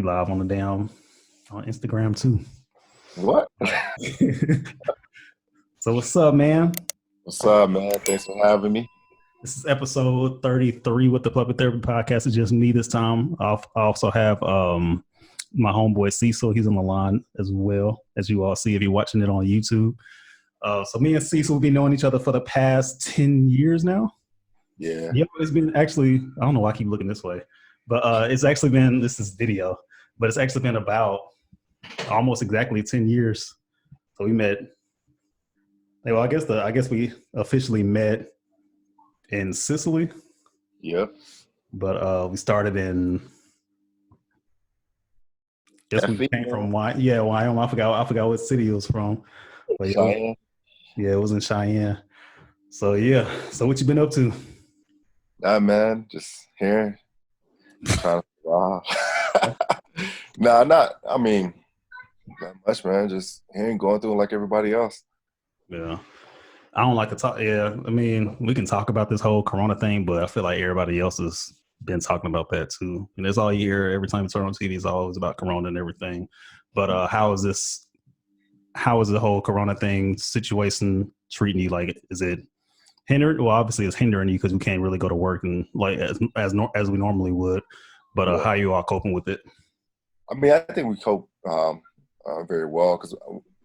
live on the damn on Instagram too. What? So what's up, man? What's up, man? Thanks for having me. This is episode 33 with the Puppet Therapy Podcast. It's just me this time. I also have my homeboy Cecil. He's on the line as well, as you all see if you're watching it on YouTube. So me and Cecil have been knowing each other for the past 10 years now. Yeah. Yep, it's been actually, I don't know why I keep looking this way, but it's actually been, this is video, but it's actually been about almost exactly 10 years. So we met, well, I guess we officially met in Sicily. Yep. But we started in, guess we came from Wyoming. I forgot what city it was from. But Cheyenne. It was in Cheyenne. So yeah. So what you been up to? Nah, man, just here. Trying to wow. Not much, man. Just here and going through it like everybody else. Yeah. I don't like to talk. Yeah, I mean, we can talk about this whole Corona thing, but I feel like everybody else has been talking about that too. And that's all you hear every time you turn on TV. It's always about Corona and everything. But how is the whole Corona thing situation treating you? Like, is it hindering? Well, obviously it's hindering you because we can't really go to work and like as we normally would. But how you all coping with it? I mean, I think we cope very well because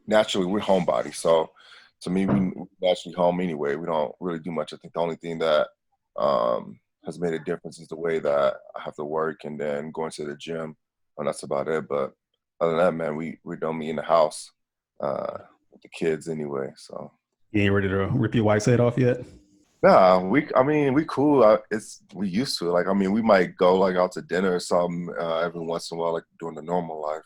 naturally we're homebodies. So to me, we're naturally home anyway. We don't really do much. I think the only thing that has made a difference is the way that I have to work and then going to the gym. And that's about it. But other than that, man, we don't meet in the house with the kids anyway. So you ain't ready to rip your wife's head off yet? Nah, we cool. We used to it. Like, I mean, we might go like out to dinner or something every once in a while, like during the normal life.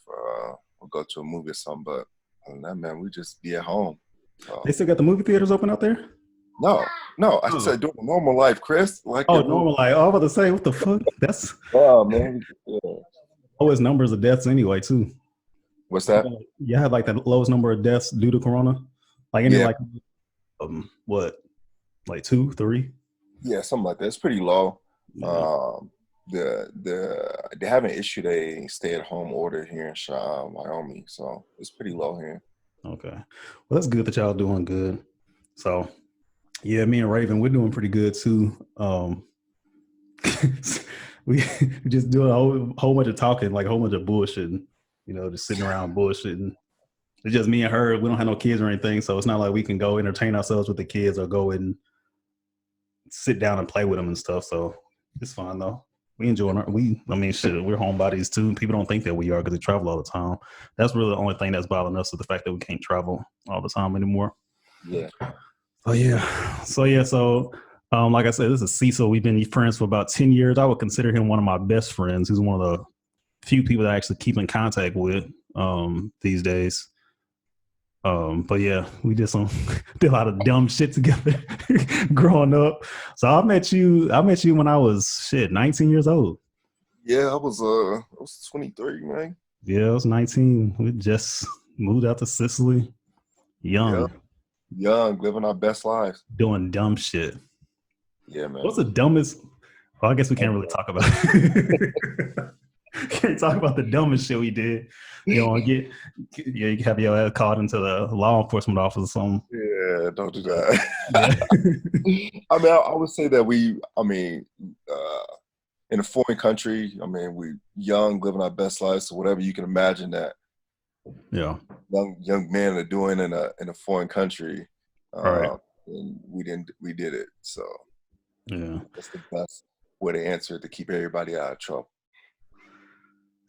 We'll go to a movie or something. But other than that, man, we just be at home. So. They still got the movie theaters open out there? No. I said during the normal life, Chris. Like, normal life. I was about to say, what the fuck? That's man. Yeah. Lowest numbers of deaths anyway, too. What's that? You had like the lowest number of deaths due to Corona. Like any like what? Like 2, 3? Yeah, something like that. It's pretty low. Yeah. They haven't issued a stay-at-home order here in Wyoming, so it's pretty low here. Okay, well that's good that y'all doing good. So yeah, me and Raven, we're doing pretty good too. We just doing a whole bunch of talking, like a whole bunch of bullshitting. Just sitting around bullshitting. It's just me and her. We don't have no kids or anything, so it's not like we can go entertain ourselves with the kids or go and sit down and play with them and stuff. So it's fine though. We enjoy it. We're homebodies too. People don't think that we are because we travel all the time. That's really the only thing that's bothering us is the fact that we can't travel all the time anymore. Yeah. So like I said, this is Cecil. We've been friends for about 10 years. I would consider him one of my best friends. He's one of the few people that I actually keep in contact with these days. But yeah, we did a lot of dumb shit together growing up. So I met you when I was 19 years old. Yeah, I was 23, man. Yeah, I was 19. We just moved out to Sicily. Young, living our best lives. Doing dumb shit. Yeah, man. What's the dumbest? Well, I guess we can't really talk about it. Can't talk about the dumbest shit we did. You can have your ass called into the law enforcement office or something. Yeah, don't do that. Yeah. I mean, I would say that in a foreign country, we young, living our best lives. So whatever you can imagine that young men are doing in a foreign country, right. And we did it. So yeah, that's the best way to answer it to keep everybody out of trouble.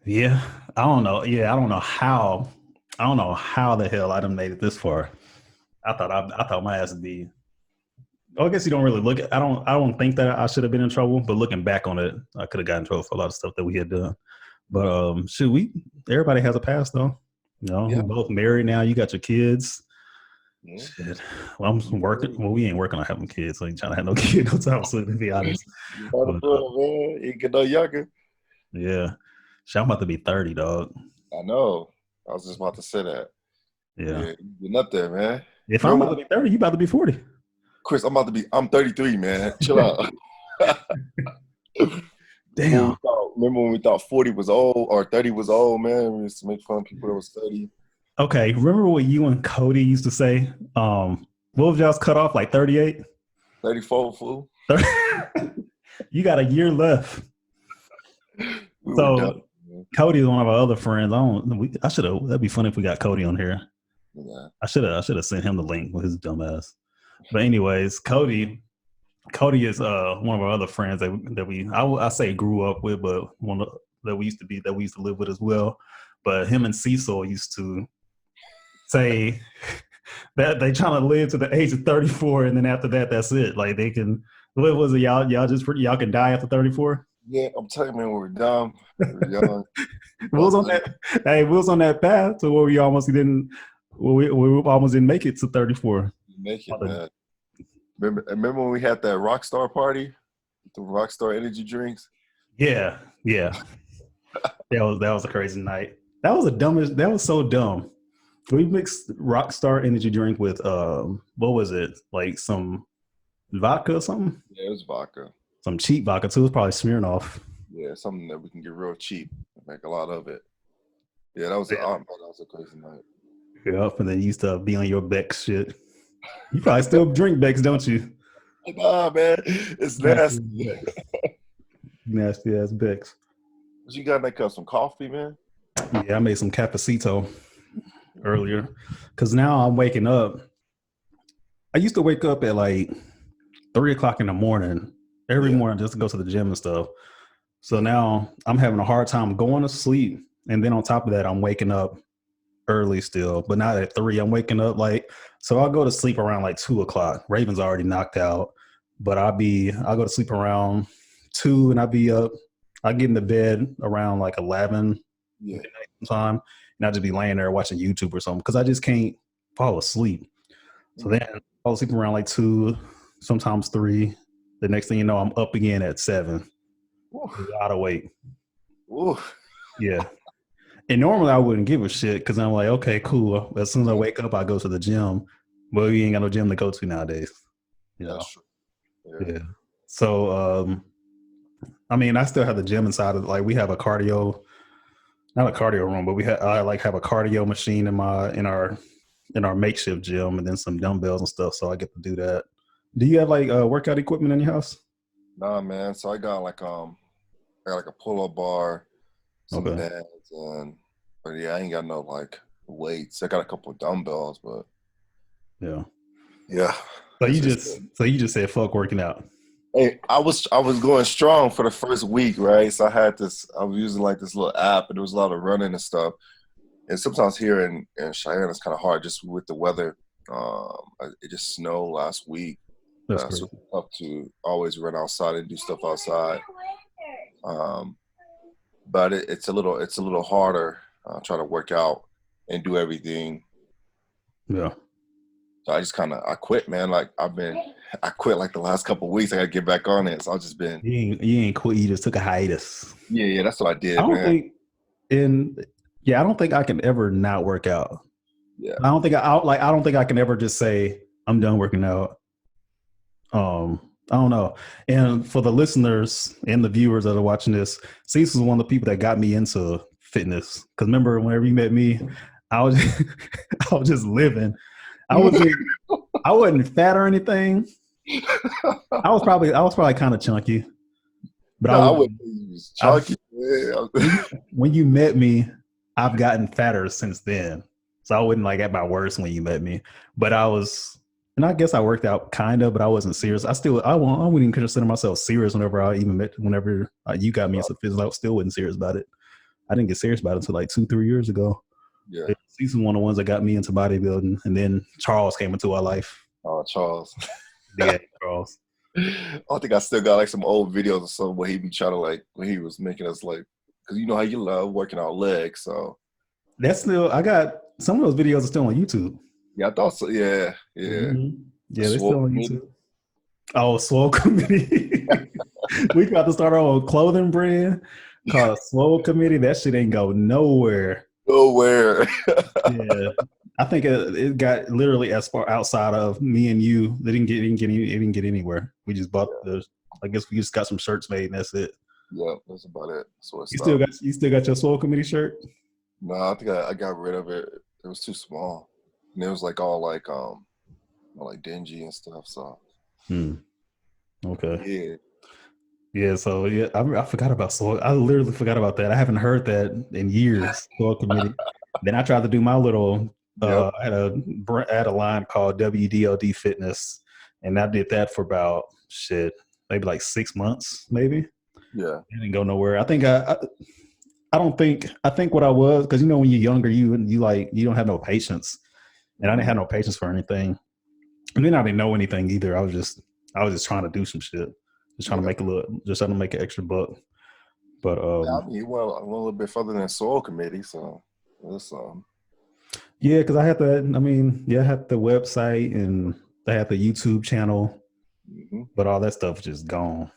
Yeah, I don't know. Yeah, I don't know how the hell I done made it this far. I thought my ass would be. I guess you don't really look at. I don't think that I should have been in trouble, but looking back on it, I could have gotten in trouble for a lot of stuff that we had done. But everybody has a past though. We're both married now. You got your kids. Yeah. Shit. Well, I'm working. Well, we ain't working on having kids, so I ain't trying to have no kids no time soon, to be honest. You get no younger. Yeah. I'm about to be 30, dog. I know. I was just about to say that. Yeah. Getting up there, man. If I'm about to be 30, you about to be 40. Chris, I'm 33, man. Chill out. Damn. remember when we thought 40 was old or 30 was old, man? We used to make fun of people that was 30. Okay, remember what you and Cody used to say? What was y'all's cut off, like 38? 34, fool. You got a year left. We were done. So Cody is one of our other friends. I should have. That'd be funny if we got Cody on here. Yeah. I should have sent him the link with his dumb ass. But anyways, Cody is one of our other friends that I say grew up with, but that we used to live with as well. But him and Cecil used to say that they trying to live to the age of 34, and then after that, that's it. Like they can. What was it? Y'all can die after 34. Yeah, I'm telling you, man, we were dumb. We were young. We was on that. Hey, we was on that path to where we almost didn't. We almost didn't make it to 34. Make it, man. Remember when we had that Rockstar party, the Rockstar energy drinks? Yeah. That was a crazy night. That was so dumb. We mixed Rockstar energy drink with what was it? Like some vodka or something? Yeah, it was vodka. Some cheap vodka too. It was probably Smirnoff. Yeah, something that we can get real cheap and make a lot of it. Yeah, that was a crazy night. Yep, and then you used to be on your Beck's shit. You probably still drink Beck's, don't you? Nah, man, it's nasty. Nasty ass Beck's. What you got in that cup? Some coffee, man? Yeah, I made some cafecito earlier because now I'm waking up. I used to wake up at like 3:00 in the morning every morning just to go to the gym and stuff. So now I'm having a hard time going to sleep, and then on top of that, I'm waking up early still, but not at 3. I'm waking up so I'll go to sleep around like 2:00. Raven's already knocked out, but I'll go to sleep around 2, and I'll be up. I get into bed around like 11 time, and I'll just be laying there watching YouTube or something because I just can't fall asleep. So then I fall asleep around like 2, sometimes 3. The next thing you know, I'm up again at 7. Wide awake. Ooh. Yeah. And normally I wouldn't give a shit because I'm like, okay, cool. As soon as I wake up, I go to the gym. But we ain't got no gym to go to nowadays. You know? That's true. Yeah. So, I mean, I still have the gym inside of we have a cardio, not a cardio room, but I have a cardio machine in our makeshift gym, and then some dumbbells and stuff. So I get to do that. Do you have workout equipment in your house? Nah, man. So I got a pull-up bar, some bands, but I ain't got no weights. I got a couple of dumbbells, but yeah. So you just said fuck working out. Hey, I was going strong for the first week, right? So I was using this little app, and there was a lot of running and stuff. And sometimes here in Cheyenne, it's kind of hard just with the weather. It just snowed last week. That's so it's tough to always run outside and do stuff outside. But it's a little harder trying to work out and do everything. Yeah. So I quit, man. I quit the last couple of weeks. I got to get back on it. So I've just been. You ain't quit. You just took a hiatus. Yeah, that's what I did. I don't think I can ever not work out. Yeah. I don't think I can ever just say I'm done working out. I don't know. And for the listeners and the viewers that are watching this, Cecil is one of the people that got me into fitness. Because remember, whenever you met me, I was just living. I wasn't fat or anything. I was probably kind of chunky. But I wouldn't use chunky. When you met me, I've gotten fatter since then. So I wasn't at my worst when you met me. But and I guess I worked out kind of, but I wasn't serious. I wouldn't even consider myself serious whenever you got me into fitness. I still wasn't serious about it. I didn't get serious about it until 2-3 years ago. Yeah. Cecil's one of the ones that got me into bodybuilding, and then Charles came into our life. Oh, Charles. Yeah, Charles. I think I still got some old videos or something where he be trying to when he was making us because you know how you love working out legs, so. I got some of those videos are still on YouTube. Yeah, I thought so. Yeah. Mm-hmm. Yeah, they're still on YouTube. Oh, Swole Committee. We got to start our own clothing brand called Swole Committee. That shit ain't go nowhere. Nowhere. Yeah, I think it got literally as far outside of me and you. It didn't get anywhere. We just bought I guess we just got some shirts made, and that's it. Yeah, that's about it. So it You still stopped. got you still got your soul committee shirt? No, I think I got rid of it. It was too small, and it was like all like dingy and stuff. So Hmm. Okay. yeah, Yeah, so yeah, I forgot about soil. I literally forgot about that. I haven't heard that in years. Soil committee. Then I tried to do my little. yep, I had a line called WDOD Fitness, and I did that for about shit, maybe like 6 months, maybe. It yeah, didn't go nowhere. I don't think I think what I was because when you're younger, you like you don't have no patience, and I didn't hmm, have no patience for anything. And then I didn't know anything either. I was just trying to do some shit, just trying to yeah. make just trying to make an extra buck. But Yeah, I mean, I went a little bit further than soil committee, so it's yeah, because I had the, I mean, yeah, I had the website and I had the YouTube channel, mhm. but all that stuff just gone.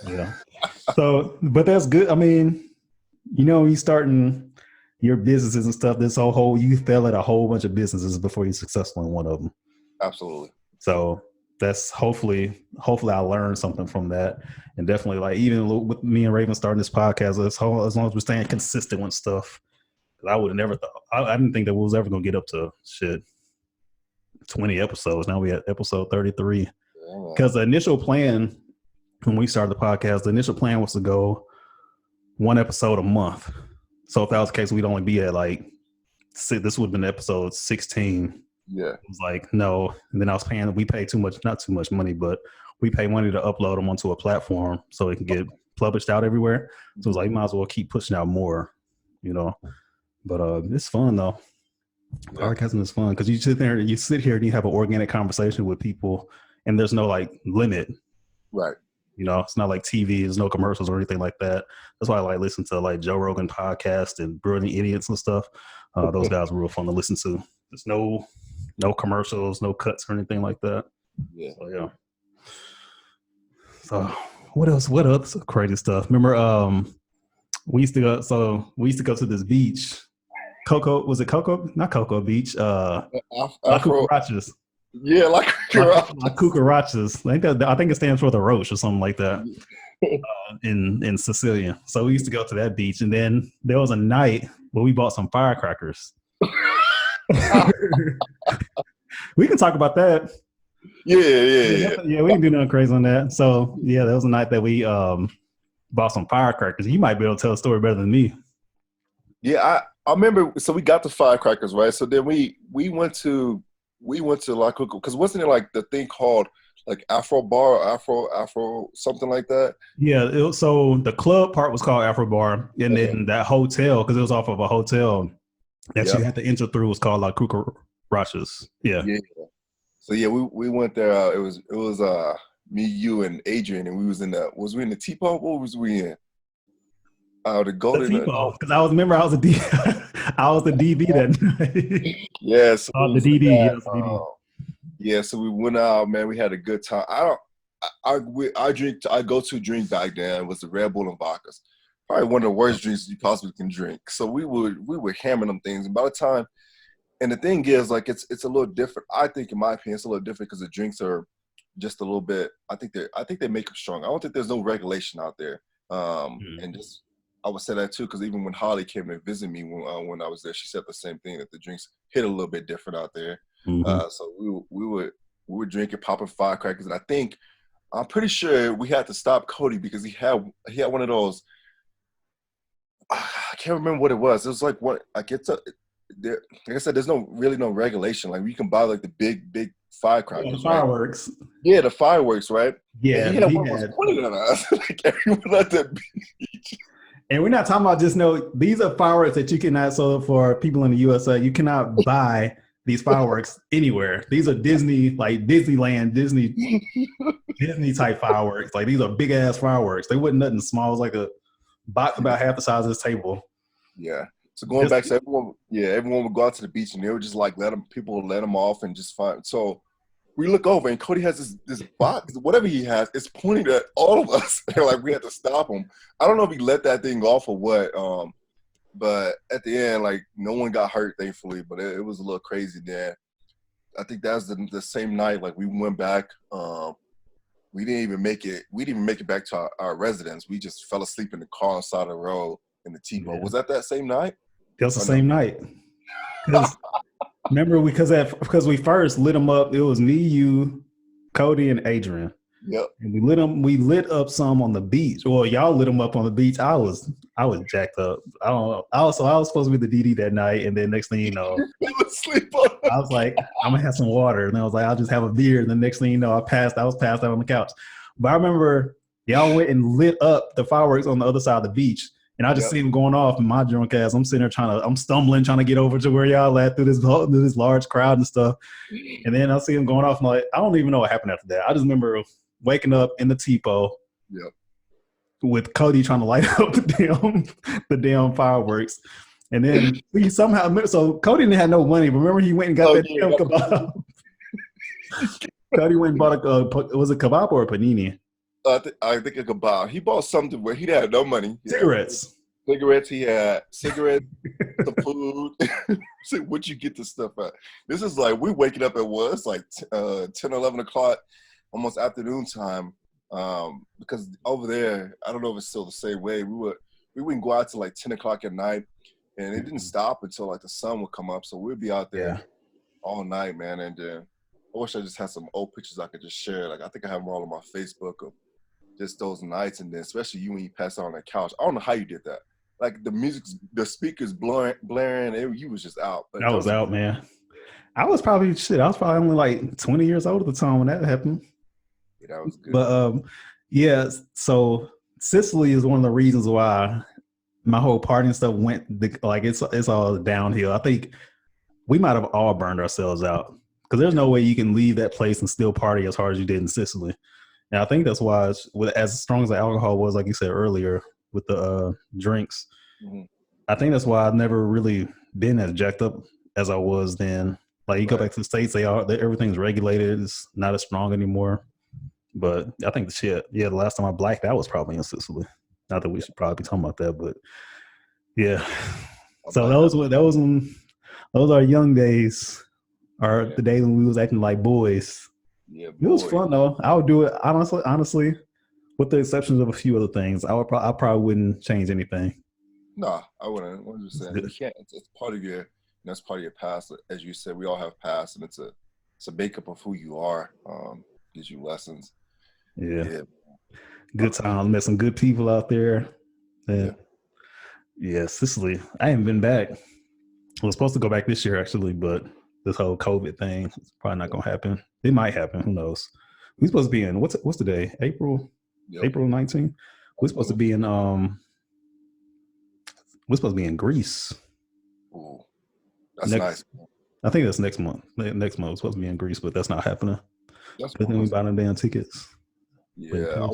Yeah. So, but that's good. I mean, when you starting your businesses and stuff, you fail at a whole bunch of businesses before you're successful in one of them. Absolutely. So that's hopefully I learned something from that, and definitely like even with me and Raven starting this podcast, as long as we're staying consistent with stuff, I would have never thought I didn't think that we was ever gonna get up to shit 20 episodes. Now we at episode 33. Yeah, man. Because the initial plan when we started the podcast, the initial plan was to go one episode a month. So if that was the case, we'd only be at like this would have been episode 16. Yeah. It was like, no. And then we pay too much, not too much money, but we pay money to upload them onto a platform so it can get published out everywhere. So it's Mhm. like, you might as well keep pushing out more, you know. But it's fun though. Yeah. Podcasting is fun because you sit here and you have an organic conversation with people, and there's no like limit. Right. It's not like TV. There's no commercials or anything like that. That's why I like listen to like Joe Rogan podcast and Brilliant Idiots and stuff. Those guys are real fun to listen to. There's no commercials, no cuts or anything like that. Yeah. So yeah. So what else? What else crazy stuff? Remember, we used to go to this beach. Coco, was it Coco? Not Coco Beach. La Afro. Cucarachas. Yeah, like La Cucarachas. I think it stands for the Roach or something like that. In Sicilia. So we used to go to that beach, and then there was a night where we bought some firecrackers. We can talk about that. yeah, yeah, yeah. Yeah, we didn't do nothing crazy on that. So yeah, that was a night that we bought some firecrackers. You might be able to tell a story better than me. Yeah, I remember. So we got the firecrackers, right? So then we went to La Cuca because wasn't it like the thing called like Afro Bar or Afro something like that? Yeah, so the club part was called Afro Bar, and Okay. then that hotel, because it was off of a hotel that you Yep. had to enter through, was called La Cucarachas. Yeah. Yeah. So yeah, we went there. It was me, you, and Adrian, and we was we in the teapot? What was we in? The The golden. T-ball, because I was a D, I was the DB that night. Yeah, so it The was DD, that. yes, the DD. Yeah, so we went out, man. We had a good time. I go to drink back then was the Red Bull and vodkas. Probably one of the worst drinks you possibly can drink. So we were hammering them things, and by the time, and the thing is, like it's a little different. I think, in my opinion, it's a little different because the drinks are just a little bit. I think they make them strong. I don't think there's no regulation out there. And Mhm. just I would say that too because even when Holly came and visited me when I was there, she said the same thing that the drinks hit a little bit different out there. Mhm. So we were drinking, popping firecrackers, and I'm pretty sure we had to stop Cody because he had one of those. I can't remember what it was. It was like what like it's a there. Like I said, there's no regulation. Like you can buy like the big Yeah, the firecrackers, right? fireworks. Yeah, the fireworks, right? And he Yeah, had he one of those had. pointed at us. Like everyone at the beach. And we're not talking about just these are fireworks that you cannot. So for people in the USA, you cannot buy these fireworks anywhere. These are Disney, like Disneyland, Disney type fireworks. Like these are big ass fireworks. They wasn't nothing small. It was like a box about half the size of this table. Yeah. So going Just back to everyone would go out to the beach and they would just like people would let them off and just fine. So we look over and Cody has this box, whatever he has, it's pointing at all of us. They're like, we had to stop him. I don't know if he let that thing off or what. But at the end, like no one got hurt, thankfully. But it was a little crazy there. I think that was the same night. Like we went back. we didn't even make it. We didn't even make it back to our residence. We just fell asleep in the car on the side of the road in the T-boat. Yeah. Was that same night? That was the Oh no. same night. Because remember, because we first lit them up. It was me, you, Cody, and Adrian. Yep. And we lit up some on the beach. Well, y'all lit them up on the beach. I was jacked up. I don't know. I was supposed to be the DD that night, and then next thing you know, Fell asleep on. I was like, I'm gonna have some water, and I was like, I'll just have a beer. And the next thing you know, I was passed out on the couch. But I remember y'all went and lit up the fireworks on the other side of the beach, and I just see them going off. And my drunk ass, I'm sitting there I'm stumbling, trying to get over to where y'all at through this large crowd and stuff. And then I see them going off, and I'm like, I don't even know what happened after that. I just remember waking up in the Tipo. Yep. With Cody trying to light up the damn fireworks. And then he somehow, so Cody didn't have no money. Remember, he went and got that damn kebab. Cody went and bought was it kebab or a panini? I think a kebab. He bought something where he had no money. Cigarettes. Cigarettes. He had cigarettes, some food. So where'd you get this stuff at? This is like, we waking up at what? It's like 10, 11 o'clock, almost afternoon time. Because over there, I don't know if it's still the same way. We wouldn't go out till like 10 o'clock at night, and it didn't stop until like the sun would come up. So we'd be out there all night, man. And I wish I just had some old pictures I could just share. Like, I think I have them all on my Facebook of just those nights. And then especially you when you passed out on that couch. I don't know how you did that. Like the speakers blaring, you was just out. But I was out, man. I was probably only like 20 years old at the time when that happened. Yeah, that was good. But so Sicily is one of the reasons why my whole party and stuff went like it's all downhill. I think we might have all burned ourselves out because there's no way you can leave that place and still party as hard as you did in Sicily. And I think that's why as strong as the alcohol was, like you said earlier, with the drinks, I think that's why I've never really been as jacked up as I was then. Like you go back to the States, everything's regulated. It's not as strong anymore. But I think the last time I blacked out was probably in Sicily. Not that we should probably be talking about that, but yeah. So those are young days, or the days when we was acting like boys. Yeah, it was fun though. I would do it honestly, with the exceptions of a few other things. I probably wouldn't change anything. No, I wouldn't. 100%. You can't. It's part of that's part of your past. As you said, we all have past, and it's a makeup of who you are. Gives you lessons. Yeah. Good time. Met some good people out there. Yeah, Sicily. I haven't been back. I was supposed to go back this year actually, but this whole COVID thing is probably not gonna happen. It might happen. Who knows? We're supposed to be in what's the day? April 19th. We're supposed to be in Greece. Ooh, that's nice. I think that's next month. Next month we're supposed to be in Greece, but that's not happening. But then we bought them damn tickets. Yeah,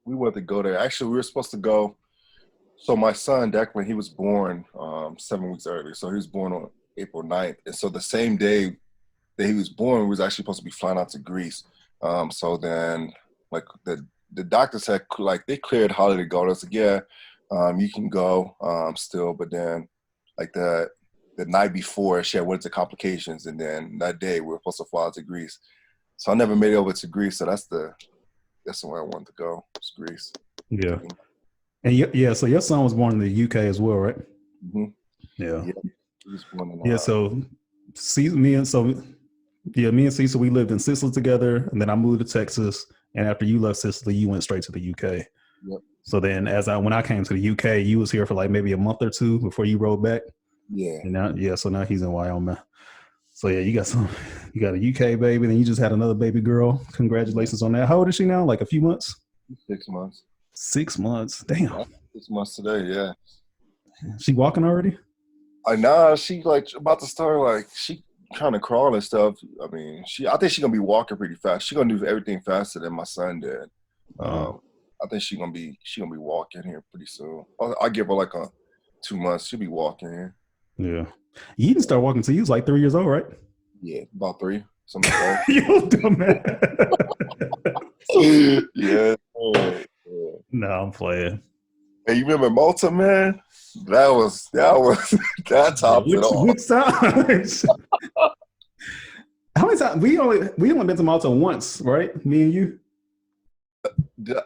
we wanted to go there. Actually, we were supposed to go. So my son, Declan, he was born 7 weeks earlier. So he was born on April 9th. And so the same day that he was born, we was actually supposed to be flying out to Greece. So then, like, the doctor said, like, they cleared holiday go. And I said, yeah, you can go still. But then, like, the night before, she had went to complications. And then that day, we were supposed to fly out to Greece. So I never made it over to Greece. So that's the way I wanted to go. It's Greece. Yeah. And so your son was born in the UK as well, right? Mm-hmm. Yeah. He was born in so me and Cecil, we lived in Sicily together, and then I moved to Texas. And after you left Sicily, you went straight to the UK. Yep. So then when I came to the UK, you was here for like maybe a month or two before you rode back. Yeah. And so now he's in Wyoming. So yeah, you got a UK baby, then you just had another baby girl. Congratulations on that. How old is she now? Like a few months? 6 months. 6 months. Damn. 6 months today, yeah. She walking already? She like about to start, like she trying to crawl and stuff. I mean, I think she's gonna be walking pretty fast. She's gonna do everything faster than my son did. I think she's gonna be walking here pretty soon. I'll give her like 2 months. She'll be walking here. Yeah. You didn't start walking until you was like 3 years old, right? Yeah, about 3. Something like that. You dumb man. Yeah. No, I'm playing. Hey, you remember Malta, man? That topped it off. Which times? How many times? We only been to Malta once, right? Me and you.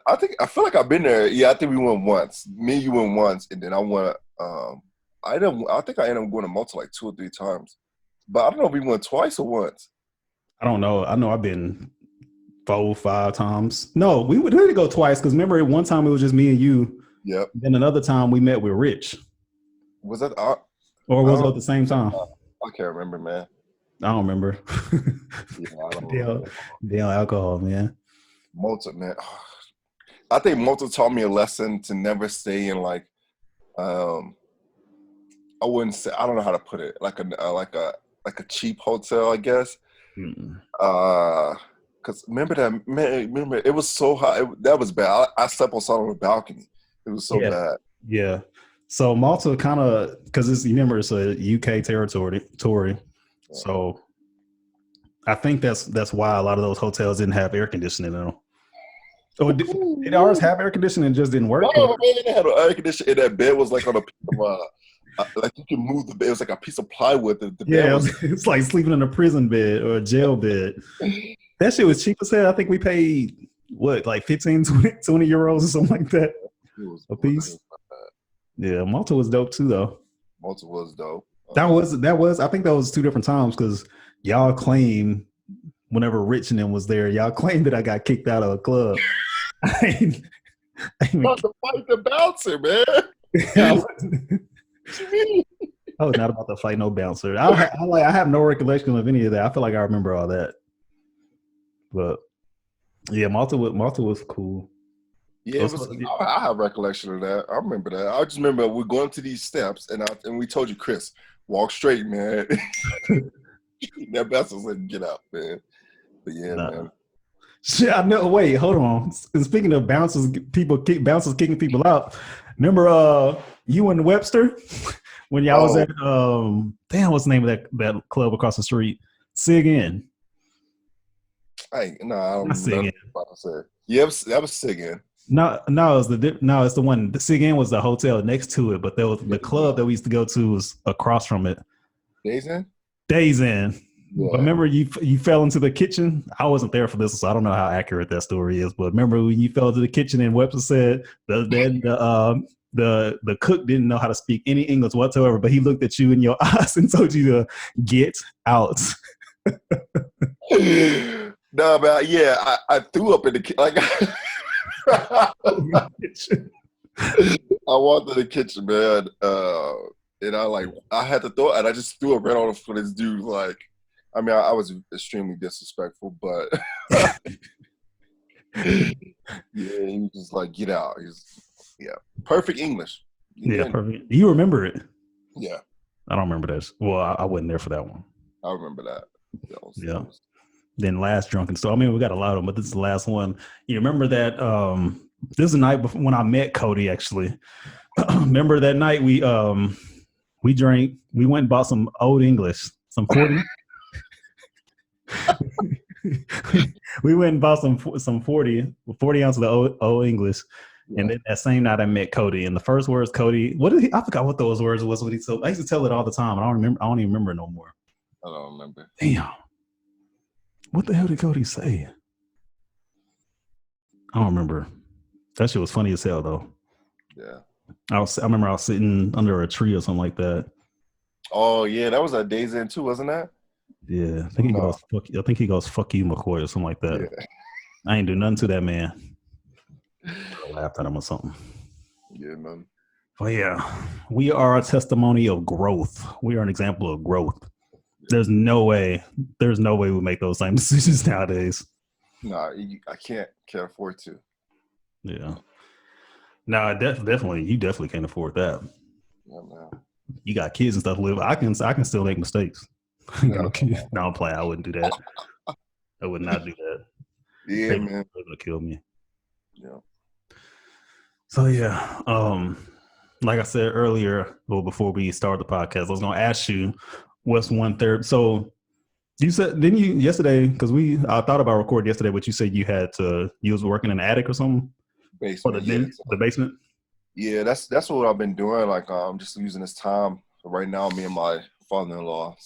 I feel like I've been there. Yeah, I think we went once. Me and you went once, and then I went. I think I ended up going to Malta like 2 or 3 times, but I don't know if we went twice or once. I don't know. I know I've been 4, 5 times. No, we did go twice because remember one time it was just me and you. Yep. Then another time we met with Rich, Was that? or I was it don't. at the same time? I can't remember, man. I don't remember. Yeah, I don't Damn, remember. damn alcohol, man. Malta, man. I think Malta taught me a lesson to never stay in like um I wouldn't say I don't know how to put it like a cheap hotel, I guess. Mm. Because remember that man, remember it was so hot. That was bad. I slept outside on the balcony. It was so Yeah, bad. yeah. So Malta kind of because it's you remember it's a UK territory, Yeah. so I think that's why a lot of those hotels didn't have air conditioning in them. Oh, did ours have air conditioning and just didn't No, work? man, Or? they had an air conditioner, and that bed was like on a piece of like you can move the bed. It was like a piece of plywood. The bed Yeah, was. it's like sleeping in a prison bed or a jail bed. That shit was cheap as hell. I think we paid what, like 15, 20 euros or something like that a It piece. was Yeah, Malta was dope too, though. Malta was dope. That was. I think that was 2 different times because y'all claim whenever Rich and them was there, y'all claimed that I got kicked out of a club. I ain't, I ain't Not to fight the bouncer, man. I What you mean? was not about to fight no bouncer. I have no recollection of any of that. I feel like I remember all that, but yeah, Malta was cool. Yeah, it was. Also, I have recollection of that. I remember that. I just remember we're going to these steps, and we told you, Chris, walk straight, man. That bouncer said, "Get out, man." But yeah, nah. man. Shit, I know. Wait, hold on. And speaking of bouncers kicking people out. Remember, you and Webster when y'all was Oh, at damn, what's the name of that club across the street? Sig In, I don't not remember Sig nothing In. about to say. Yeah, that was singing. No, no, it's the one. The Sig In was the hotel next to it, but there was the club that we used to go to was across from it. Days in. Days In. But Yeah. remember, you fell into the kitchen. I wasn't there for this, so I don't know how accurate that story is. But remember when you fell into the kitchen and Webster said the cook didn't know how to speak any English whatsoever, but he looked at you in your eyes and told you to get out. No, man. Yeah, I threw up in the like. I walked in the kitchen, man, and I had to throw, and I just threw it right on for this dude. Like, I mean, I was extremely disrespectful, but yeah, he was just like, "Get out." Yeah, perfect English. Yeah, Yeah, perfect. You remember it? yeah, I don't remember that. Well, I wasn't there for that one. I remember that. That Yeah. was Then last drunken story. I mean, we got a lot of them, but this is the last one. You remember that? This is the night before when I met Cody. Actually, remember that night we drank. We went and bought some old English, some 40. We went and bought some 40 ounces of old English. And yeah. then that same night I met Cody. And the first words Cody, what did he? I forgot what those words was. What he told. I used to tell it all the time. I don't remember. I don't even remember no more. I don't remember. Damn. What the hell did Cody say? I don't remember. That shit was funny as hell though. Yeah. I remember I was sitting under a tree or something like that. Oh yeah, that was a Days In too, wasn't that? Yeah, No. I think he goes, "Fuck you, McCoy," or something like that. Yeah. I ain't do nothing to that man. I laughed at him or something. Yeah, man. But yeah, we are a testimony of growth. We are an example of growth. There's no way we make those same decisions nowadays. No, I can't afford to. Yeah. No, definitely, you definitely can't afford that. Yeah, man. You got kids and stuff to live. I can still make mistakes. No. No, I'm playing. I wouldn't do that. I would not do that. Yeah, man. They're gonna kill me. Yeah. So yeah, like I said earlier, well, before we start the podcast, I was gonna ask you what's 1/3. So you said didn't you yesterday? Because I thought about recording yesterday, but you said you was working in the attic or something, or Basement, yeah. the basement. Yeah, that's what I've been doing. Like, I'm just using this time. Right now, me and my father-in-law,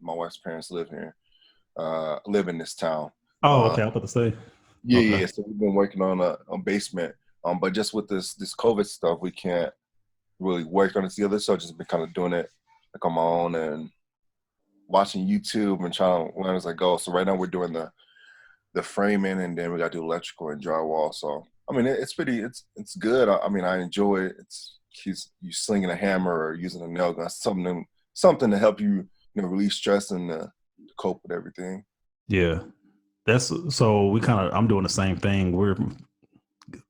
my wife's parents live here, live in this town. Oh, Uh, okay. I was about to say. Yeah, Okay. yeah. So we've been working on a basement. But just with this COVID stuff, we can't really work on it together. So I've just been kind of doing it like on my own and watching YouTube and trying to learn as I go. So right now we're doing the framing, and then we got to do electrical and drywall. So I mean, it's pretty, it's good. I mean, I enjoy it. It's you slinging a hammer or using a nail gun, something to help you, release stress and cope with everything. Yeah. That's so we kind of I'm doing the same thing.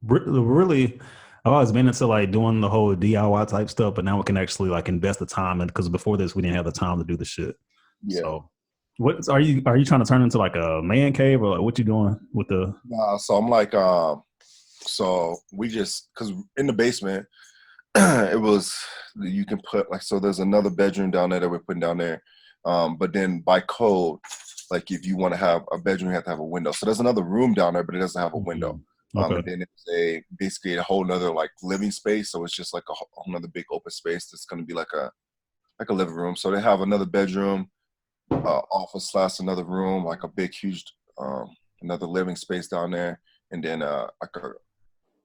Really I've always been into like doing the whole DIY type stuff, but now we can actually like invest the time in because before this we didn't have the time to do the shit. Yeah. So what are you trying to turn into like a man cave or like what you doing with the So I'm like, so we just because in the basement, it was you can put like so. There's another bedroom down there that we're putting down there, but then by code, like if you want to have a bedroom, you have to have a window. So there's another room down there, but it doesn't have a window. Mhm. Okay. And then it's basically a whole nother like living space. So it's just like a whole nother big open space that's going to be like a living room. So they have another bedroom, office slash another room, like a big huge another living space down there, and then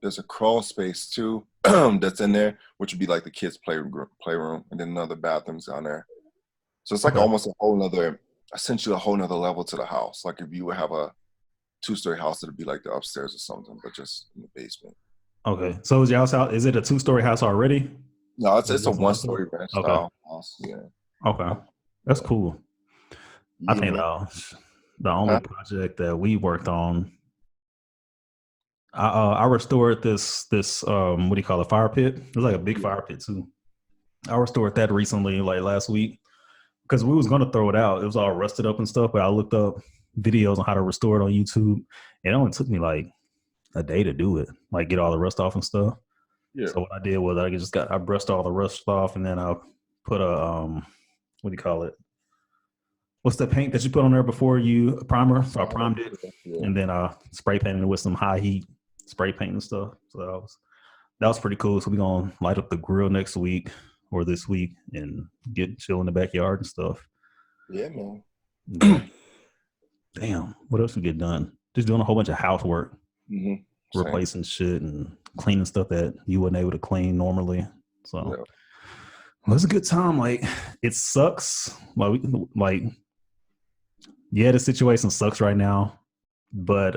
there's a crawl space too that's in there, which would be like the kids' playroom, and then another bathrooms down there. So it's like Okay. almost a whole nother, essentially a whole nother level to the house. Like if you would have a two-story house, it'd be like the upstairs or something, but just in the basement. Okay. So is your house is it a 2-story house already? No, Or it's a just one story? one-story ranch Okay. style house. Yeah, Okay. That's yeah, cool. I yeah, think man. the only Huh? project that we worked on, I restored this what do you call it, fire pit? It was like a big Yeah, fire pit too. I restored that recently, like last week, because we was gonna throw it out. It was all rusted up and stuff, but I looked up videos on how to restore it on YouTube. It only took me like a day to do it, like get all the rust off and stuff. yeah. So what I did was I brushed all the rust off, and then I put a what do you call it? What's the paint that you put on there before you primer? So I primed it, Yeah, and then spray painted it with some high heat spray paint and stuff. So that was pretty cool. So we're gonna light up the grill next week or this week and get chill in the backyard and stuff. yeah, man. Yeah. Damn. What else we get done? Just doing a whole bunch of housework, hmm Same. replacing shit and cleaning stuff that you wouldn't able to clean normally. So Yeah, well, it's a good time. Like it sucks. Like yeah, the situation sucks right now, but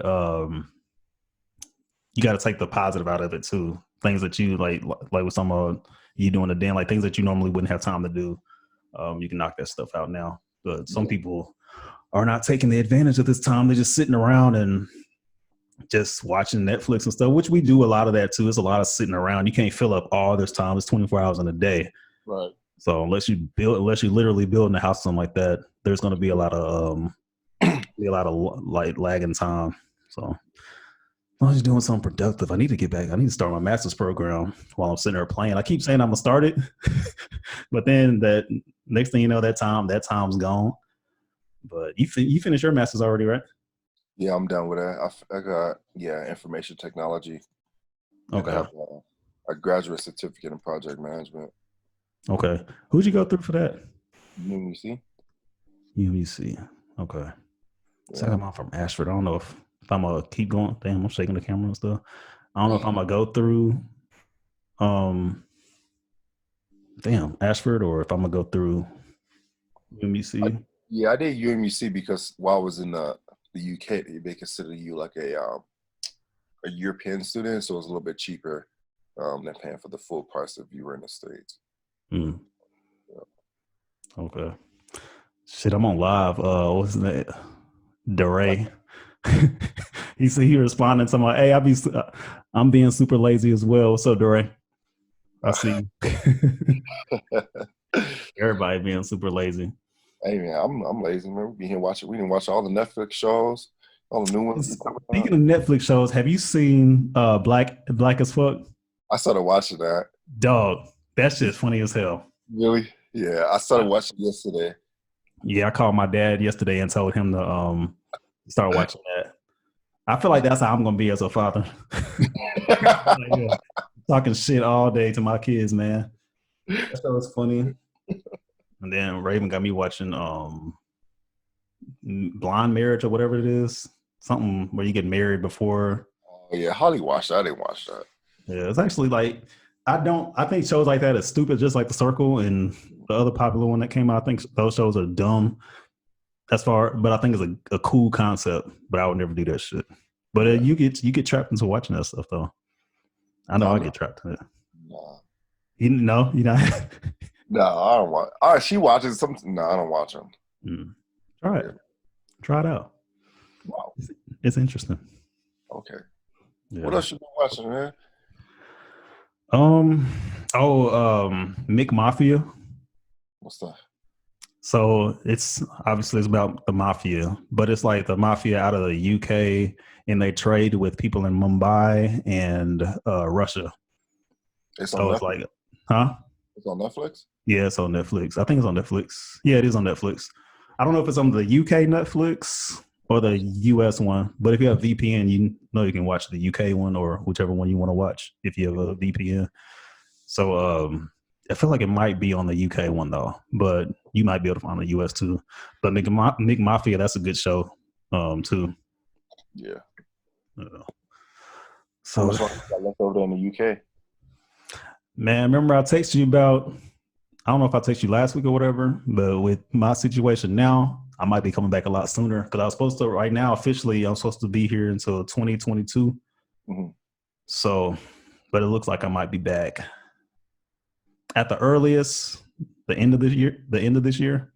you got to take the positive out of it too. Things that you like with some you doing the den, like things that you normally wouldn't have time to do. You can knock that stuff out now. But some yeah, people are not taking the advantage of this time. They're just sitting around and just watching Netflix and stuff, which we do a lot of that too. It's a lot of sitting around. You can't fill up all this time. It's 24 hours in a day. right. So unless you literally building a house, something like that, there's going to be a lot of like lagging time. So I was doing something productive. I need to get back. I need to start my master's program while I'm sitting there playing. I keep saying I'm gonna start it, but then that next thing you know, that time's gone. But you finished your master's already, right? Yeah, I'm done with that. I got information technology, and Okay. have a graduate certificate in project management. Okay. Who'd you go through for that? You see? UBC. Okay. So I Yeah. got mine from Ashford. I don't know if I'm gonna keep going. Damn, I'm shaking the camera and stuff. I don't know if I'm gonna go through um Ashford or if I'm gonna go through I, UBC. yeah, I did UMUC because while I was in the UK, they consider you like a European student, so it was a little bit cheaper than paying for the full price if you were in the States. Mm, Yeah. okay. Shit, I'm on live. What's that? Like, DeRay. He responded to my, hey, I'm being super lazy as well. So DeRay, I see everybody being super lazy. hey man, I'm lazy, man. We be here watching. We didn't watch all the Netflix shows, all the new ones be coming out. Speaking of Netflix shows, have you seen Black as Fuck? I started watching that. Dog, that shit's funny as hell. Really? Yeah, I started watching yesterday. Yeah, I called my dad yesterday and told him to start watching that. I feel like that's how I'm gonna be as a father. Like, yeah, talking shit all day to my kids, man. That show was funny. And then Raven got me watching Blind Marriage or whatever it is. something where you get married before. Oh yeah, Holly watched that. I didn't watch that. Yeah, it's actually like I think shows like that is stupid, just like The Circle and the other popular one that came out. I think those shows are dumb as far, but I think it's a cool concept. But I would never do that shit. But Yeah. you get trapped into watching that stuff though. I know No, I no, get trapped in it. no. You know, you know. No, I don't watch. All right, she watches some. No, I don't watch them. Mm. Try it. Yeah. Try it out. Wow. It's interesting. Okay. What Yeah. else you been watching, man? Um. Mick Mafia. What's that? So it's about the mafia, but it's like the mafia out of the UK, and they trade with people in Mumbai and Russia. It's on So it's Netflix. like, huh? It's on Netflix. Yeah, it's on Netflix. I think it's on Netflix. Yeah, it is on Netflix. I don't know if it's on the UK Netflix or the US one, but if you have VPN, you know you can watch the UK one or whichever one you want to watch if you have a VPN. So I feel like it might be on the UK one though, but you might be able to find the US too. But Nick Mafia, that's a good show too. Yeah. Uh, How so much longer you got left over there in the UK? man, remember I texted you about, I don't know if I texted you last week or whatever, but with my situation now, I might be coming back a lot sooner because I was supposed to, right now officially I'm supposed to be here until 2022. Mm-hmm. So, but it looks like I might be back at the earliest the end of this year,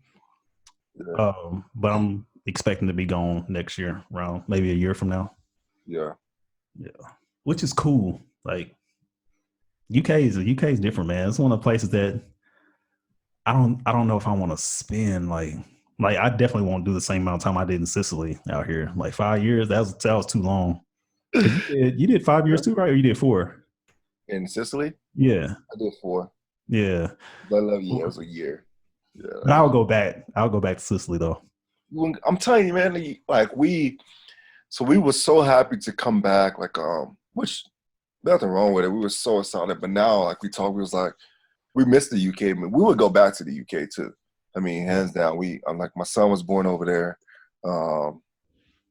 Yeah. But I'm expecting to be gone next year, around maybe a year from now. Yeah. Yeah, which is cool. Like UK is different, man. It's one of the places that I don't know if I want to spend like I definitely won't do the same amount of time I did in Sicily out here. Like 5 years, that was too long. Because you did 5 years too, right? Or you did 4? In Sicily, Yeah, I did 4. yeah. I love you. It was a year. Yeah. But I'll go back. I'll go back to Sicily though. I'm telling you, man. Like we were so happy to come back. Like which nothing wrong with it. We were so excited. But now, like we talked, we was like we missed the UK. I mean, we would go back to the UK too. I mean, hands down. I'm like my son was born over there,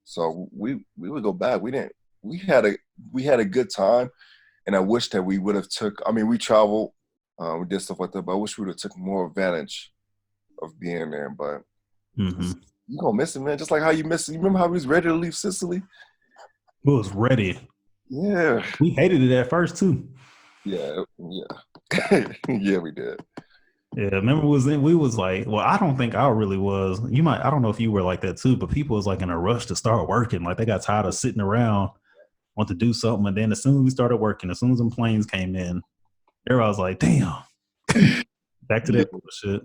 so we would go back. We didn't. We had a good time, and I wish that we would have took. I mean, we traveled, we did stuff like that, but I wish we would have took more advantage of being there. But Mm-hmm. you gonna miss it, man. Just like how you miss it. You remember how we was ready to leave Sicily? We was ready. Yeah, We hated it at first too. yeah, yeah, yeah. We did. Yeah, remember we was like, well, I don't think I really was. I don't know if you were like that too, but people was like in a rush to start working. Like they got tired of sitting around, want to do something. And then as soon as we started working, as soon as them planes came in, everybody was like, damn, back to Yeah. that bullshit.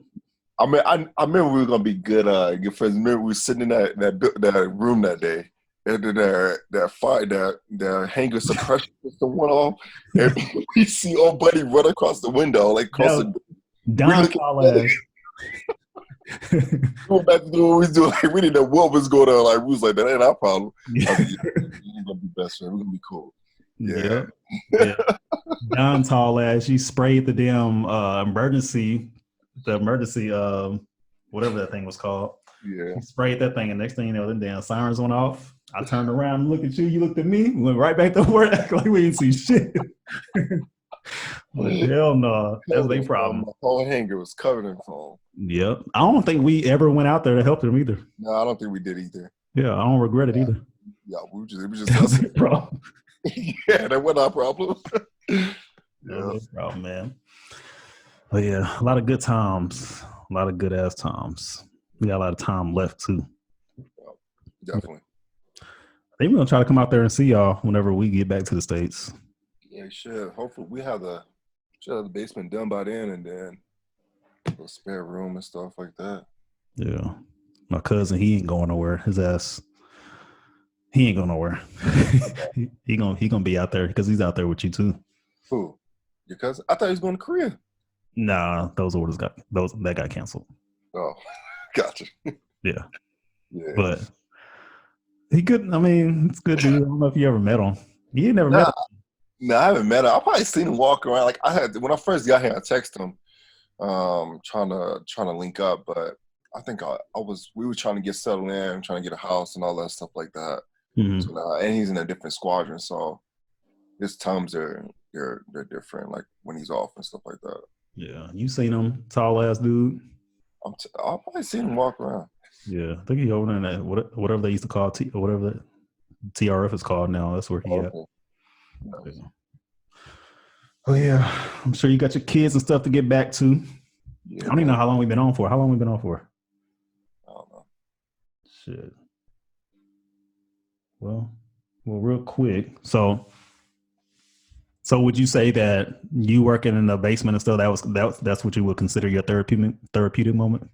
I mean, I remember we were gonna be good friends. Remember we were sitting in that room that day, and then that hanger suppression system went off, and we see old buddy run across the window, like across Yeah, the. We Don look tall at ass. go back to do what we was doing. Like we didn't know what was going on. Like we was like, that ain't our problem. I was Yeah. like, yeah, we ain't gonna be best friends. We're gonna be cool. Yeah. Yep. Yeah. Don tall ass. She sprayed the damn the emergency whatever that thing was called. Yeah. He sprayed that thing, and next thing you know, the damn sirens went off. I turned around and looked at you. You looked at me. We went right back to work like we didn't see shit. Like, hell no, that's their problem. My whole hanger was covered in foam. Yep. I don't think we ever went out there to help them either. No, I don't think we did either. Yeah, I don't regret it either. Yeah, it was That just was us. their problem. Yeah, that wasn't our problem. That Yeah. was their problem, man. But yeah, a lot of good times. A lot of good ass times. We got a lot of time left too. Definitely. They gonna try to come out there and see y'all whenever we get back to the States. Yeah, sure. Hopefully we should have the basement done by then, and then a spare room and stuff like that. Yeah. My cousin, he ain't going nowhere. His ass, he ain't going nowhere. he gonna be out there because he's out there with you too. Who? Your cousin? I thought he was going to Korea. Nah, that got canceled. Oh, gotcha. Yeah. Yeah. But he good. I mean, it's good dude. I don't know if you ever met him. You ain't never met him. No, I haven't met him. I probably seen him walk around. Like when I first got here, I texted him, trying to link up. But I think we were trying to get settled in, trying to get a house and all that stuff like that. Hmm. So now, and he's in a different squadron, so his times they're different. Like when he's off and stuff like that. Yeah, you seen him, tall ass dude. I'll probably see him walk around. Yeah, I think he over in that whatever they used to call T or whatever that TRF is called now. That's where he at. Okay. Yeah. Nice. Oh yeah, I'm sure you got your kids and stuff to get back to. I Yeah, don't even know man. how long we've been on for. How long we been on for? I don't know. Shit. Well, well, real quick. So would you say that you working in the basement and stuff that's what you would consider your therapeutic moment?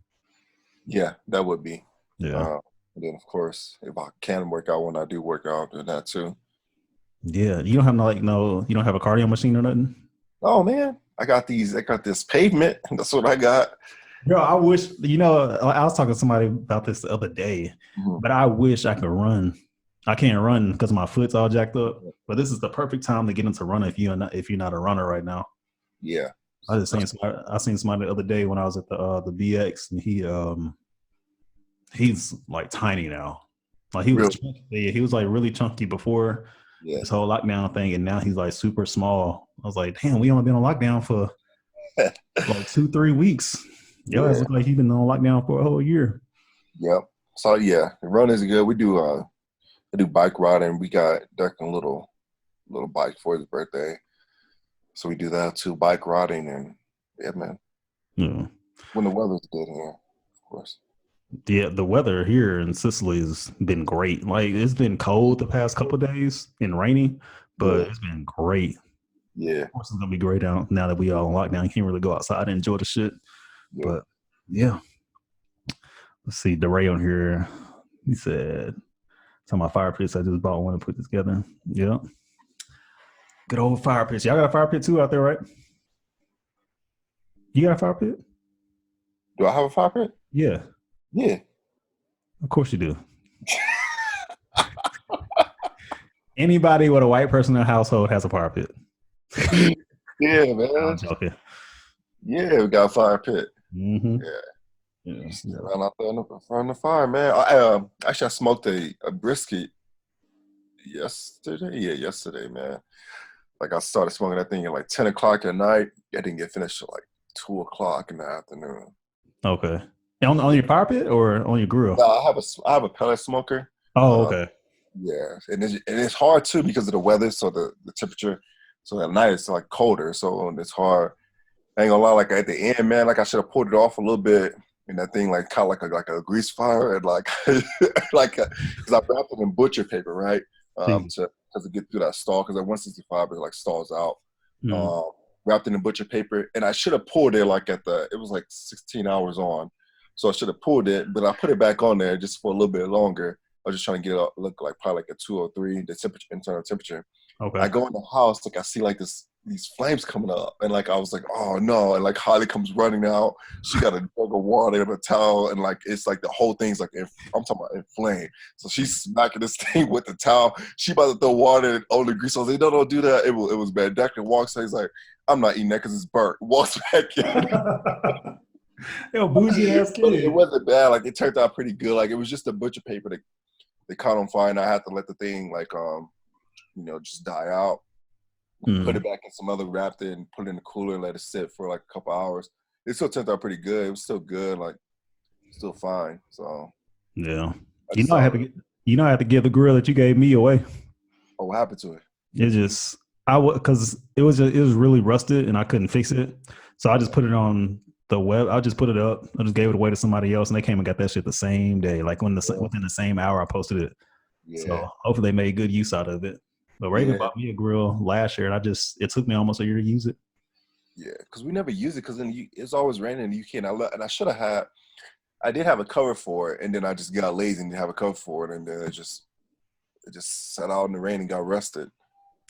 Yeah, that would be. Yeah. Uh, and then of course, if I can work out when I do work out, do that too. Yeah. You don't have you don't have a cardio machine or nothing? Oh man, I got this pavement. That's what I got. Bro, I wish, I was talking to somebody about this the other day, Mhm. but I wish I could run. I can't run because my foot's all jacked up. But this is the perfect time to get into running if you're not a runner right now. Yeah. That's I seen somebody the other day when I was at the BX, and he's like tiny now. Like he was real. chunky. Yeah, he was like really chunky before Yeah. this whole lockdown thing, and now he's like super small. I was like, damn, we only been on lockdown for like 2-3 weeks. Yo, it Yeah. look like he's been on lockdown for a whole year. Yep. So yeah, the run is good. We do bike riding. We got Declan a little bike for his birthday. So we do that too, bike riding and yeah, man. Yeah. When the weather's good here, of course. Yeah, the weather here in Sicily has been great. Like it's been cold the past couple of days and rainy, but Yeah. it's been great. Yeah. Of course, it's gonna be great out now that we all on lockdown. You can't really go outside and enjoy the shit. Yeah. But yeah, let's see. DeRay on here. He said, "Talking about fire pits. I just bought one to put together." Yeah, good old fire pits. Y'all got a fire pit too out there, right? You got a fire pit? Do I have a fire pit? Yeah, Yeah. of course you do. Anybody with a white person in a household has a fire pit. Yeah, I'm man. joking. Yeah, we got a fire pit. Mm-hmm. Yeah. Yeah, Sit yeah. around out there in front of the fire, man. Actually I smoked a brisket yesterday. Yeah, yesterday, man. Like I started smoking that thing at like 10 o'clock at night. I didn't get finished till like 2 o'clock in the afternoon. Okay. On your fire pit or on your grill? No, I have a pellet smoker. Oh, Uh, okay. yeah, and it's hard too because of the weather, so the temperature. So at night it's like colder, so it's hard. I ain't gonna lie, like at the end, man, like I should have pulled it off a little bit, and that thing like caught like a grease fire, and like like because I wrapped it in butcher paper, right? Jesus. To get through that stall because at 165 it like stalls out. Mm. Um, Wrapped it in butcher paper, and I should have pulled it like it was like 16 hours on, so I should have pulled it, but I put it back on there just for a little bit longer. I was just trying to get it look like probably like a 203, the temperature, internal temperature. I Okay. go in the house, like I see like these flames coming up, and like I was like, oh no! And like Holly comes running out. She got a jug of water and a towel, and like it's like the whole thing's like I'm talking about inflamed. So she's smacking this thing with the towel. She about to throw water on the grease. I was like, no, don't do that. It was bad. Declan walks in, he's like, I'm not eating that because it's burnt. Walks back in. Yo, bougie ass But it kid. wasn't bad. Like it turned out pretty good. Like it was just a butcher paper that caught on fire, and I had to let the thing like just die out. Put Mm. it back in some other wrapped it and put it in the cooler and let it sit for like a couple hours. It still turned out pretty good. It was still good, like still fine. So Yeah. I You know I have decided, to I have to give the grill that you gave me away. oh, what happened to it? It just I would because it was really rusted and I couldn't fix it. So I just put it on the web. I just put it up. I just gave it away to somebody else and they came and got that shit the same day. Like Yeah, within the same hour I posted it. yeah, So hopefully they made good use out of it. But Raven yeah, bought me a grill last year and it took me almost a year to use it. yeah. Because we never use it because then it's always raining and you can't. And I should have had. I did have a cover for it, and then I just got lazy and didn't have a cover for it, and then it just sat out in the rain and got rusted.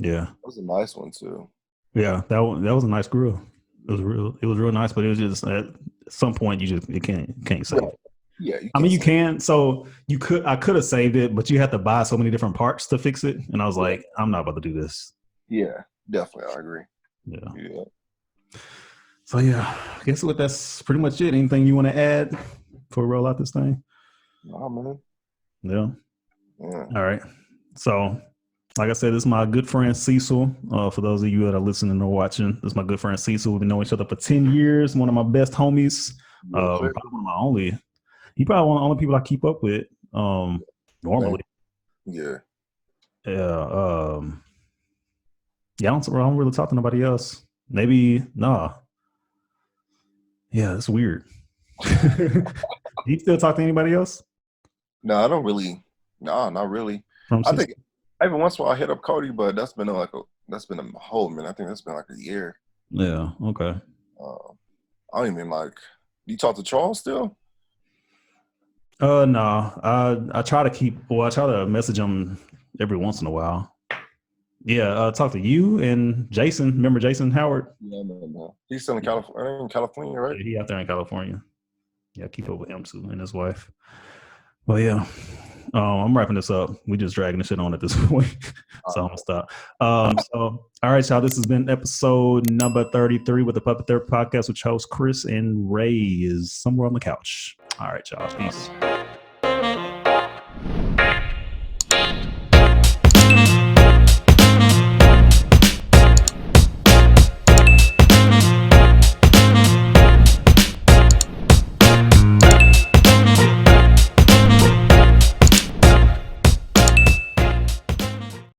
Yeah. It was a nice one too. Yeah, that was a nice grill. It was real nice, but it was just at some point you can't save Right. it. Yeah, you I can't mean you say. can, so I could have saved it, but you have to buy so many different parts to fix it. And I was Yeah, like, I'm not about to do this. yeah, definitely. I agree. Yeah. Yeah. So yeah, I guess that's pretty much it. Anything you want to add before we roll out this thing? Nah, man. Yeah. Yeah. All right. So, like I said, this is my good friend Cecil. For those of you that are listening or watching, this is my good friend Cecil. We've been knowing each other for 10 years. One of my best homies. Probably one of my only. He probably one of the only people I keep up with. Normally. Yeah. Yeah. Yeah. I don't really talk to nobody else. Maybe nah. Yeah, it's weird. You still talk to anybody else? No, I don't really. No, not really. From I Cecil? think every once in a while I hit up Cody, but that's been a whole minute. I think that's been like a year. Yeah. Okay. I don't even like. You talk to Charles still? No. I try to I try to message him every once in a while. Yeah, talk to you and Jason. Remember Jason Howard? Yeah, no. He's still in California, right? Yeah, he out there in California. Yeah, keep up with him too and his wife. Well, yeah, I'm wrapping this up. We just dragging the shit on at this point, so I'm gonna stop. So, all right, y'all. This has been episode number 33 with the Puppet Therapy Podcast with host Chris, and Ray is somewhere on the couch. All right, y'all. Peace.